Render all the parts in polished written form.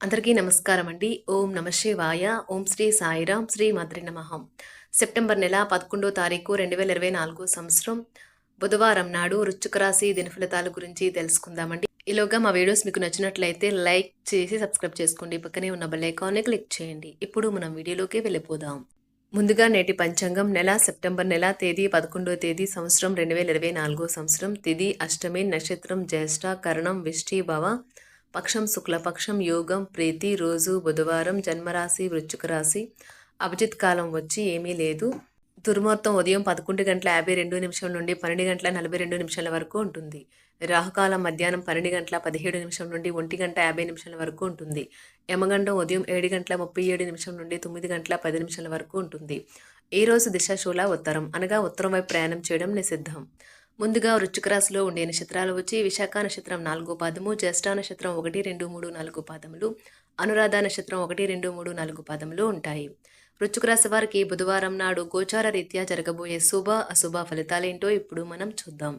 అందరికీ నమస్కారం అండి. ఓం నమ శివాయ. ఓం శ్రీ సాయిరాం. శ్రీ మాత్రే నమః. సెప్టెంబర్ నెల 11వ తారీఖు 2024 సంవత్సరం బుధవారం నాడు వృశ్చిక రాశి దినఫలితాల గురించి తెలుసుకుందామండి. ఈలోగా మా వీడియోస్ మీకు నచ్చినట్లయితే లైక్ చేసి సబ్స్క్రైబ్ చేసుకోండి. పక్కనే ఉన్న బెల్ ఐకాన్ని క్లిక్ చేయండి. ఇప్పుడు మనం వీడియోలోకి వెళ్ళిపోదాం. ముందుగా నేటి పంచాంగం నెల సెప్టెంబర్ నెల తేదీ 11వ తేదీ సంవత్సరం 2024 సంవత్సరం తిథి అష్టమి నక్షత్రం జ్యేష్ఠ కరణం విష్ఠీభవ పక్షం శుక్లపక్షం యోగం ప్రీతి రోజు బుధవారం జన్మరాశి వృశ్చిక రాశి అభిజిత్ కాలం వచ్చి ఏమీ లేదు. దుర్ముహూర్తం ఉదయం 11:52 నుండి 12:42 వరకు ఉంటుంది. రాహుకాలం మధ్యాహ్నం 12:17 నుండి 1:50 వరకు ఉంటుంది. యమగండం ఉదయం 7:37 నుండి 9:10 వరకు ఉంటుంది. ఈ రోజు దిశాశూల ఉత్తరం అనగా ఉత్తరం వైపు ప్రయాణం చేయడం నిషిద్ధం. ముందుగా వృశ్చిక రాశిలో ఉండే నక్షత్రాలు వచ్చి విశాఖ నక్షత్రం 4వ పాదము, జ్యేష్ఠ నక్షత్రం 1, 2, 3, 4 పాదములు, అనురాధ నక్షత్రం 1, 2, 3, 4 పాదములు ఉంటాయి. వృశ్చిక రాశి వారికి బుధవారం నాడు గోచార రీత్యా జరగబోయే శుభ అశుభ ఫలితాలేంటో ఇప్పుడు మనం చూద్దాం.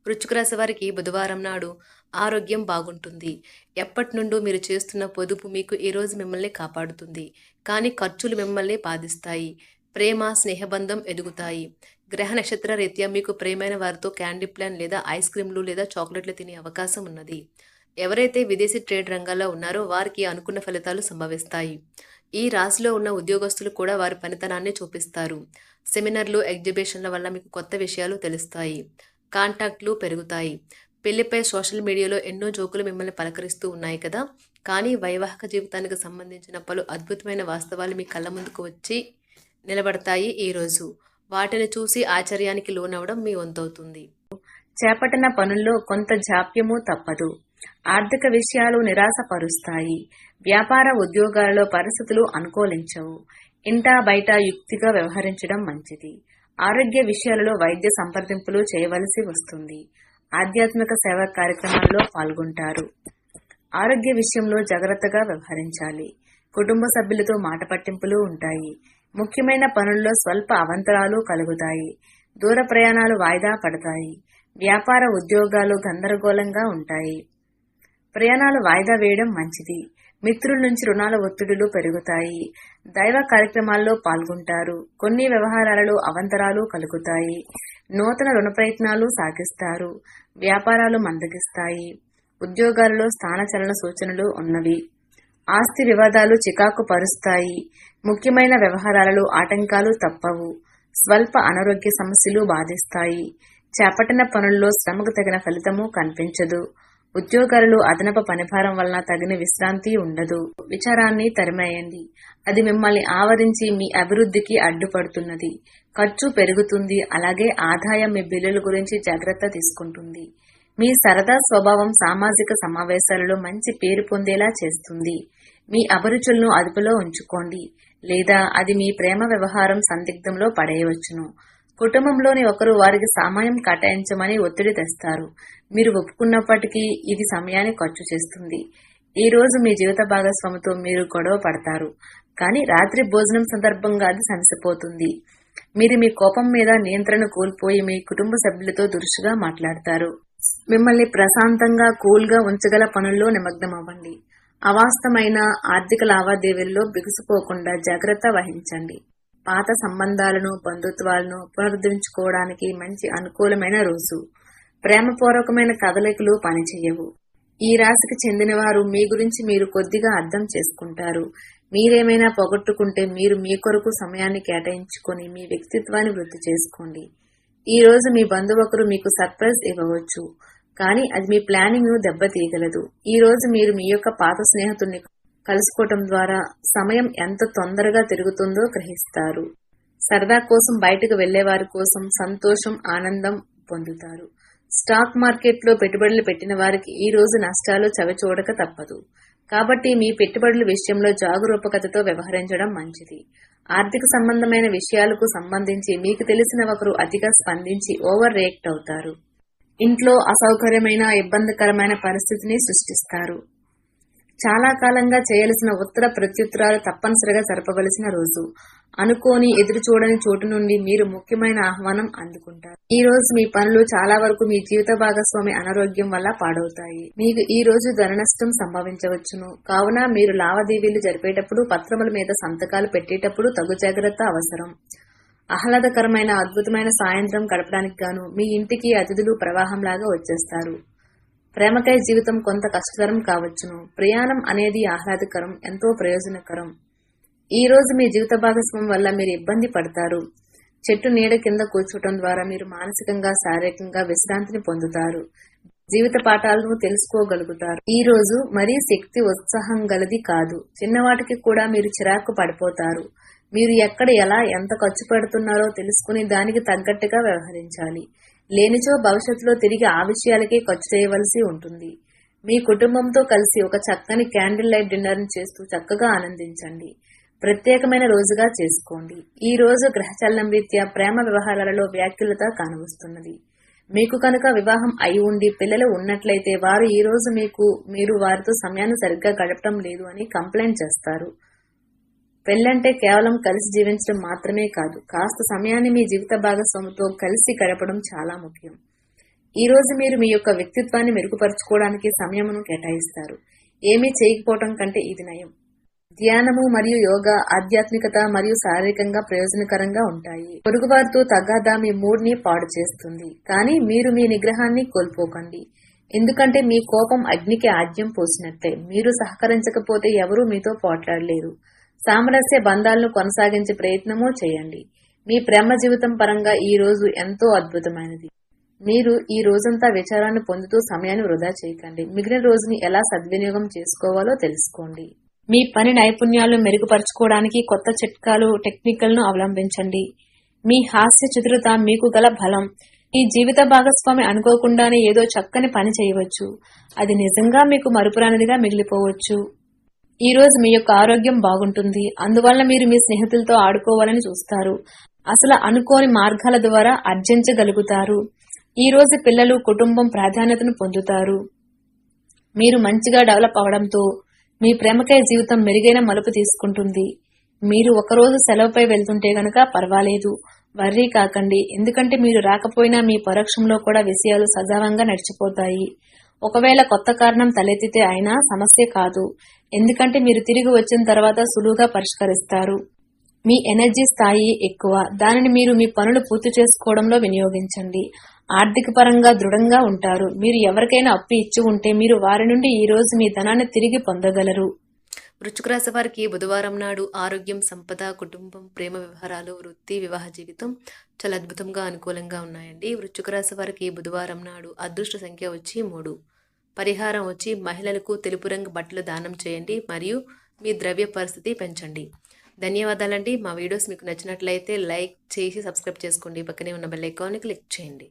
వృశ్చిక రాశి వారికి బుధవారం నాడు ఆరోగ్యం బాగుంటుంది. ఎప్పటి నుండో మీరు చేస్తున్న పొదుపు మీకు ఈరోజు మిమ్మల్ని కాపాడుతుంది. కానీ ఖర్చులు మిమ్మల్ని బాధిస్తాయి. ప్రేమ స్నేహబంధం ఎదుగుతాయి. గ్రహ నక్షత్ర రీత్యా మీకు ప్రియమైన వారితో క్యాండీ ప్లాన్ లేదా ఐస్ క్రీమ్లు లేదా చాక్లెట్లు తినే అవకాశం ఉన్నది. ఎవరైతే విదేశీ ట్రేడ్ రంగాల్లో ఉన్నారో వారికి అనుకున్న ఫలితాలు సంభవిస్తాయి. ఈ రాశిలో ఉన్న ఉద్యోగస్తులు కూడా వారి పనితనాన్ని చూపిస్తారు. సెమినార్లు ఎగ్జిబిషన్ల వల్ల మీకు కొత్త విషయాలు తెలుస్తాయి. కాంటాక్ట్లు పెరుగుతాయి. పెళ్లిపై సోషల్ మీడియాలో ఎన్నో జోకులు మిమ్మల్ని పలకరిస్తూ ఉన్నాయి కదా. కానీ వైవాహిక జీవితానికి సంబంధించిన పలు అద్భుతమైన వాస్తవాలు మీ కళ్ళ ముందుకు వచ్చి నిలబడతాయి. ఈరోజు వాటిని చూసి ఆశ్చర్యానికి లోనవడం మీ వంతవుతుంది. చేపట్టిన పనుల్లో కొంత జాప్యము తప్పదు. ఆర్థిక విషయాలు నిరాశపరుస్తాయి. వ్యాపార ఉద్యోగాలలో పరిస్థితులు అనుకూలించవు. ఇంటా బయట యుక్తిగా వ్యవహరించడం మంచిది. ఆరోగ్య విషయాలలో వైద్య సంప్రదింపులు చేయవలసి వస్తుంది. ఆధ్యాత్మిక సేవా కార్యక్రమాల్లో పాల్గొంటారు. ఆరోగ్య విషయంలో జాగ్రత్తగా వ్యవహరించాలి. కుటుంబ సభ్యులతో మాట పట్టింపులు ఉంటాయి. ముఖ్యమైన పనుల్లో స్వల్ప అవంతరాలు కలుగుతాయి. దూర ప్రయాణాలు వాయిదా పడతాయి. వ్యాపార ఉద్యోగాలు గందరగోళంగా ఉంటాయి. ప్రయాణాలు వాయిదా వేయడం మంచిది. మిత్రుల నుంచి రుణాల ఒత్తిడులు పెరుగుతాయి. దైవ కార్యక్రమాల్లో పాల్గొంటారు. కొన్ని వ్యవహారాలలో అవంతరాలు కలుగుతాయి. నూతన రుణ ప్రయత్నాలు సాగిస్తారు. వ్యాపారాలు మందగిస్తాయి. ఉద్యోగాలలో స్థానచలన సూచనలు ఉన్నవి. ఆస్తి వివాదాలు చికాకు పరుస్తాయి. ముఖ్యమైన వ్యవహారాలలో ఆటంకాలు తప్పవు. స్వల్ప అనారోగ్య సమస్యలు బాధిస్తాయి. చేపట్టిన పనుల్లో శ్రమకు తగిన ఫలితము కనిపించదు. ఉద్యోగాలలో అదనపు పనిభారం వలన తగిన విశ్రాంతి ఉండదు. విచారాన్ని తరిమేయండి. అది మిమ్మల్ని ఆవరించి మీ అభివృద్ధికి అడ్డుపడుతున్నది. ఖర్చు పెరుగుతుంది. అలాగే ఆదాయం మీ బిల్లుల గురించి జాగ్రత్త తీసుకుంటుంది. మీ సరదా స్వభావం సామాజిక సమావేశాలలో మంచి పేరు పొందేలా చేస్తుంది. మీ అభిరుచులను అదుపులో ఉంచుకోండి, లేదా అది మీ ప్రేమ వ్యవహారం సందిగ్ధంలో పడేయవచ్చును. కుటుంబంలోని ఒకరు వారికి సమయం కేటాయించమని ఒత్తిడి తెస్తారు. మీరు ఒప్పుకున్నప్పటికీ ఇది సమయాన్ని ఖర్చు చేస్తుంది. ఈ రోజు మీ జీవిత భాగస్వామితో మీరు గొడవ పడతారు, కానీ రాత్రి భోజనం సందర్భంగా అది సమసిపోతుంది. మీరు మీ కోపం మీద నియంత్రణ కోల్పోయి మీ కుటుంబ సభ్యులతో దురుసుగా మాట్లాడతారు. మిమ్మల్ని ప్రశాంతంగా కూల్గా ఉంచగల పనుల్లో నిమగ్నమవ్వండి. అవాస్తవమైన ఆర్థిక లావాదేవీల్లో బిగుసిపోకుండా జాగ్రత్త వహించండి. పాత సంబంధాలను బంధుత్వాలను పునరుద్ధరించుకోవడానికి మంచి అనుకూలమైన రోజు. ప్రేమపూర్వకమైన కదలికలు పనిచేయవు. ఈ రాశికి చెందిన వారు మీ గురించి మీరు కొద్దిగా అర్థం చేసుకుంటారు. మీరేమైనా పోగొట్టుకుంటే మీరు మీ కొరకు సమయాన్ని కేటాయించుకొని మీ వ్యక్తిత్వాన్ని వృద్ధి చేసుకోండి. ఈ రోజు మీ బంధువు ఒకరు మీకు సర్ప్రైజ్ ఇవ్వవచ్చు, కానీ అది మీ ప్లానింగ్ ను దెబ్బతీయగలదు. ఈ రోజు మీరు మీ యొక్క పాత స్నేహితుడిని కలుసుకోవటం ద్వారా సమయం ఎంత తొందరగా తిరుగుతుందో గ్రహిస్తారు. సరదా కోసం బయటకు వెళ్లే వారి కోసం సంతోషం ఆనందం పొందుతారు. స్టాక్ మార్కెట్ లో పెట్టుబడులు పెట్టిన వారికి ఈ రోజు నష్టాలు చవిచూడక తప్పదు. కాబట్టి మీ పెట్టుబడుల విషయంలో జాగరూకతతో వ్యవహరించడం మంచిది. ఆర్థిక సంబంధమైన విషయాలకు సంబంధించి మీకు తెలిసిన ఒకరు అతిగా స్పందించి ఓవర్ రియాక్ట్ అవుతారు. ఇంట్లో అసౌకర్యమైన ఇబ్బందికరమైన పరిస్థితిని సృష్టిస్తారు. చాలా కాలంగా చేయాల్సిన ఉత్తర ప్రత్యుత్తరాలు తప్పనిసరిగా జరపవలసిన రోజు. అనుకోని ఎదురు చూడని చోటు నుండి మీరు ముఖ్యమైన ఆహ్వానం అందుకుంటారు. ఈ రోజు మీ పనులు చాలా వరకు మీ జీవిత భాగస్వామి అనారోగ్యం వల్ల పాడవుతాయి. మీకు ఈ రోజు ధన నష్టం సంభవించవచ్చును. కావున మీరు లావాదేవీలు జరిపేటప్పుడు, పత్రముల మీద సంతకాలు పెట్టేటప్పుడు తగు జాగ్రత్త అవసరం. ఆహ్లాదకరమైన అద్భుతమైన సాయంత్రం గడపడానికి గాను మీ ఇంటికి అతిథులు ప్రవాహంలాగా వచ్చేస్తారు. ప్రేమకై జీవితం కొంత కష్టతరం కావచ్చును. ప్రయాణం అనేది ఆహ్లాదకరం, ఎంతో ప్రయోజనకరం. ఈ రోజు మీ జీవిత భాగస్వామి వల్ల మీరు ఇబ్బంది పడతారు. చెట్టు నీడ కింద కూర్చోవటం ద్వారా మీరు మానసికంగా, శారీరకంగా విశ్రాంతిని పొందుతారు. జీవిత పాఠాలను తెలుసుకోగలుగుతారు. ఈ రోజు మరీ శక్తి ఉత్సాహం గలది కాదు. చిన్నవాటికి కూడా మీరు చిరాకు పడిపోతారు. మీరు ఎక్కడ, ఎలా, ఎంత ఖర్చు పెడుతున్నారో తెలుసుకుని దానికి తగ్గట్టుగా వ్యవహరించాలి. లేనిచో భవిష్యత్తులో తిరిగి ఆ విషయాలకే ఖర్చు చేయవలసి ఉంటుంది. మీ కుటుంబంతో కలిసి ఒక చక్కని క్యాండిల్ లైట్ డిన్నర్ చేస్తూ చక్కగా ఆనందించండి. ప్రత్యేకమైన రోజుగా చేసుకోండి. ఈ రోజు గ్రహచలనం రీత్యా ప్రేమ వ్యవహారాలలో వ్యాఖ్యలత కానవస్తున్నది. మీకు కనుక వివాహం అయి ఉండి పిల్లలు ఉన్నట్లయితే వారు ఈ రోజు మీరు వారితో సమయాన్ని సరిగ్గా గడపడం లేదు అని కంప్లైంట్ చేస్తారు. పెళ్ళంటే కేవలం కలిసి జీవించడం మాత్రమే కాదు, కాస్త సమయాన్ని మీ జీవిత భాగస్వామితో కలిసి గడపడం చాలా ముఖ్యం. ఈ రోజు మీరు మీ యొక్క వ్యక్తిత్వాన్ని మెరుగుపరుచుకోవడానికి సమయమును కేటాయిస్తారు. ఏమీ చేయకపోవటం కంటే ఇది నయం. ధ్యానము మరియు యోగా ఆధ్యాత్మికత మరియు శారీరకంగా ప్రయోజనకరంగా ఉంటాయి. పొరుగువారితో తగాదా మీ మూడ్ ని పాడు చేస్తుంది. కానీ మీరు మీ నిగ్రహాన్ని కోల్పోకండి. ఎందుకంటే మీ కోపం అగ్నికి ఆజ్యం పోసినట్లే. మీరు సహకరించకపోతే ఎవరూ మీతో పోట్లాడలేరు. సామరస్య బంధాలను కొనసాగించే ప్రయత్నమూ చేయండి. మీ ప్రేమ జీవితం పరంగా ఈ రోజు ఎంతో అద్భుతమైనది. మీరు ఈ రోజంతా విచారాన్ని పొందుతూ సమయాన్ని వృధా చేయకండి. మిగిలిన రోజుని ఎలా సద్వినియోగం చేసుకోవాలో తెలుసుకోండి. మీ పని నైపుణ్యాలను మెరుగుపరచుకోవడానికి కొత్త చిట్కాలు, టెక్నికలను అవలంబించండి. మీ హాస్య చతురత మీకు గల బలం. ఈ జీవిత భాగస్వామి అనుకోకుండానే ఏదో చక్కని పని చేయవచ్చు. అది నిజంగా మీకు మరుపురానిదిగా మిగిలిపోవచ్చు. ఈ రోజు మీ యొక్క ఆరోగ్యం బాగుంటుంది. అందువల్ల మీరు మీ స్నేహితులతో ఆడుకోవాలని చూస్తారు. అసలు అనుకోని మార్గాల ద్వారా ఆర్జించగలుగుతారు. ఈ రోజు పిల్లలు, కుటుంబం ప్రాధాన్యతను పొందుతారు. మీరు మంచిగా డెవలప్ అవడంతో మీ ప్రేమకై జీవితం మెరుగైన మలుపు తీసుకుంటుంది. మీరు ఒకరోజు సెలవుపై వెళ్తుంటే గనక పర్వాలేదు, వర్రీ కాకండి. ఎందుకంటే మీరు రాకపోయినా మీ పరోక్షంలో కూడా విషయాలు సజావంగా నడిచిపోతాయి. ఒకవేళ కొత్త కారణం తలెత్తితే అయినా సమస్య కాదు. ఎందుకంటే మీరు తిరిగి వచ్చిన తర్వాత సులువుగా పరిష్కరిస్తారు. మీ ఎనర్జీ స్థాయి ఎక్కువ. దానిని మీరు మీ పనులు పూర్తి చేసుకోవడంలో వినియోగించండి. ఆర్థిక పరంగా దృఢంగా ఉంటారు. మీరు ఎవరికైనా అప్పు ఇచ్చి ఉంటే మీరు వారి నుండి ఈ రోజు మీ ధనాన్ని తిరిగి పొందగలరు. వృశ్చిక రాశి వారికి బుధవారం నాడు ఆరోగ్యం, సంపద, కుటుంబం, ప్రేమ వ్యవహారాలు, వృత్తి, వివాహ జీవితం చాలా అద్భుతంగా అనుకూలంగా ఉన్నాయండి. వృశ్చిక రాశి వారికి బుధవారం నాడు అదృష్ట సంఖ్య వచ్చి 3. పరిహారం వచ్చి మహిళలకు తెలుపు రంగు బట్టలు దానం చేయండి మరియు మీ ద్రవ్య పరిస్థితి పెంచండి. ధన్యవాదాలండి. మా వీడియోస్ మీకు నచ్చినట్లయితే లైక్ చేసి సబ్స్క్రైబ్ చేసుకోండి. పక్కనే ఉన్న బెల్ ఐకాన్ని క్లిక్ చేయండి.